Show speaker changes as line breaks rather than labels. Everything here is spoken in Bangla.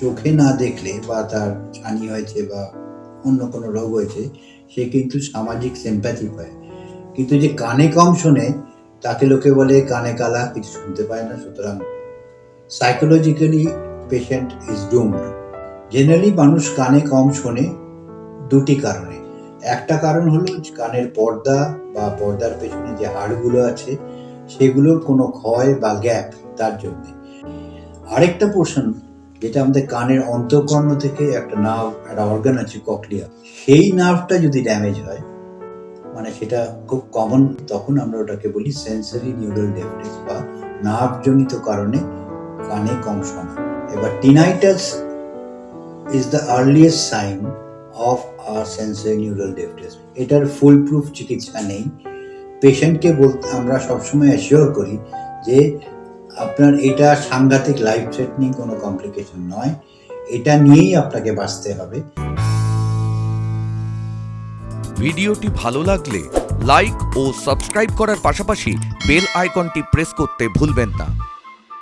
চোখে না দেখলে বা তার ছানি হয়েছে বা অন্য কোনো রোগ হয়েছে, সে কিন্তু সামাজিক সিম্প্যাথি পায়। কিন্তু যে কানে কম শোনে তাকে লোকে বলে কানে কালা, কিছু শুনতে পায় না। সুতরাং psychologically patient is doomed. Generally মানুষ কানে কম শোনে দুটি কারণে। একটা কারণ হলো কানের পর্দা বা পর্দার পেছনে যে হাড়গুলো আছে সেগুলোর কোনো ক্ষয় বা গ্যাপ, তার জন্যে। আরেকটা পোর্শন যেটা আমাদের কানের অন্তঃকর্ণ থেকে একটা নার্ভ, একটা অর্গান আছে ককলিয়া, সেই নার্ভটা যদি ড্যামেজ হয়, মানে সেটা খুব কমন, তখন আমরা ওটাকে বলি সেন্সরি নিউরাল ডেফনেস বা নার্ভজনিত কারণে কানে কম শোনা। এবার tinnitus is the earliest sign of sensory neural deafness. এটার ফুল প্রুফ চিকিৎসা নেই। পেশেন্টকে বলতে আমরা সবসময় অ্যাসিওর করি যে আপনার এটা সাংঘাতিক লাইফ থ্রেটনিং কোনো কমপ্লিকেশন নয়, এটা নিয়েই আপনাকে বাঁচতে হবে।
ভিডিওটি ভালো লাগলে লাইক ও সাবস্ক্রাইব করার পাশাপাশি বেল আইকনটি প্রেস করতে ভুলবেন না।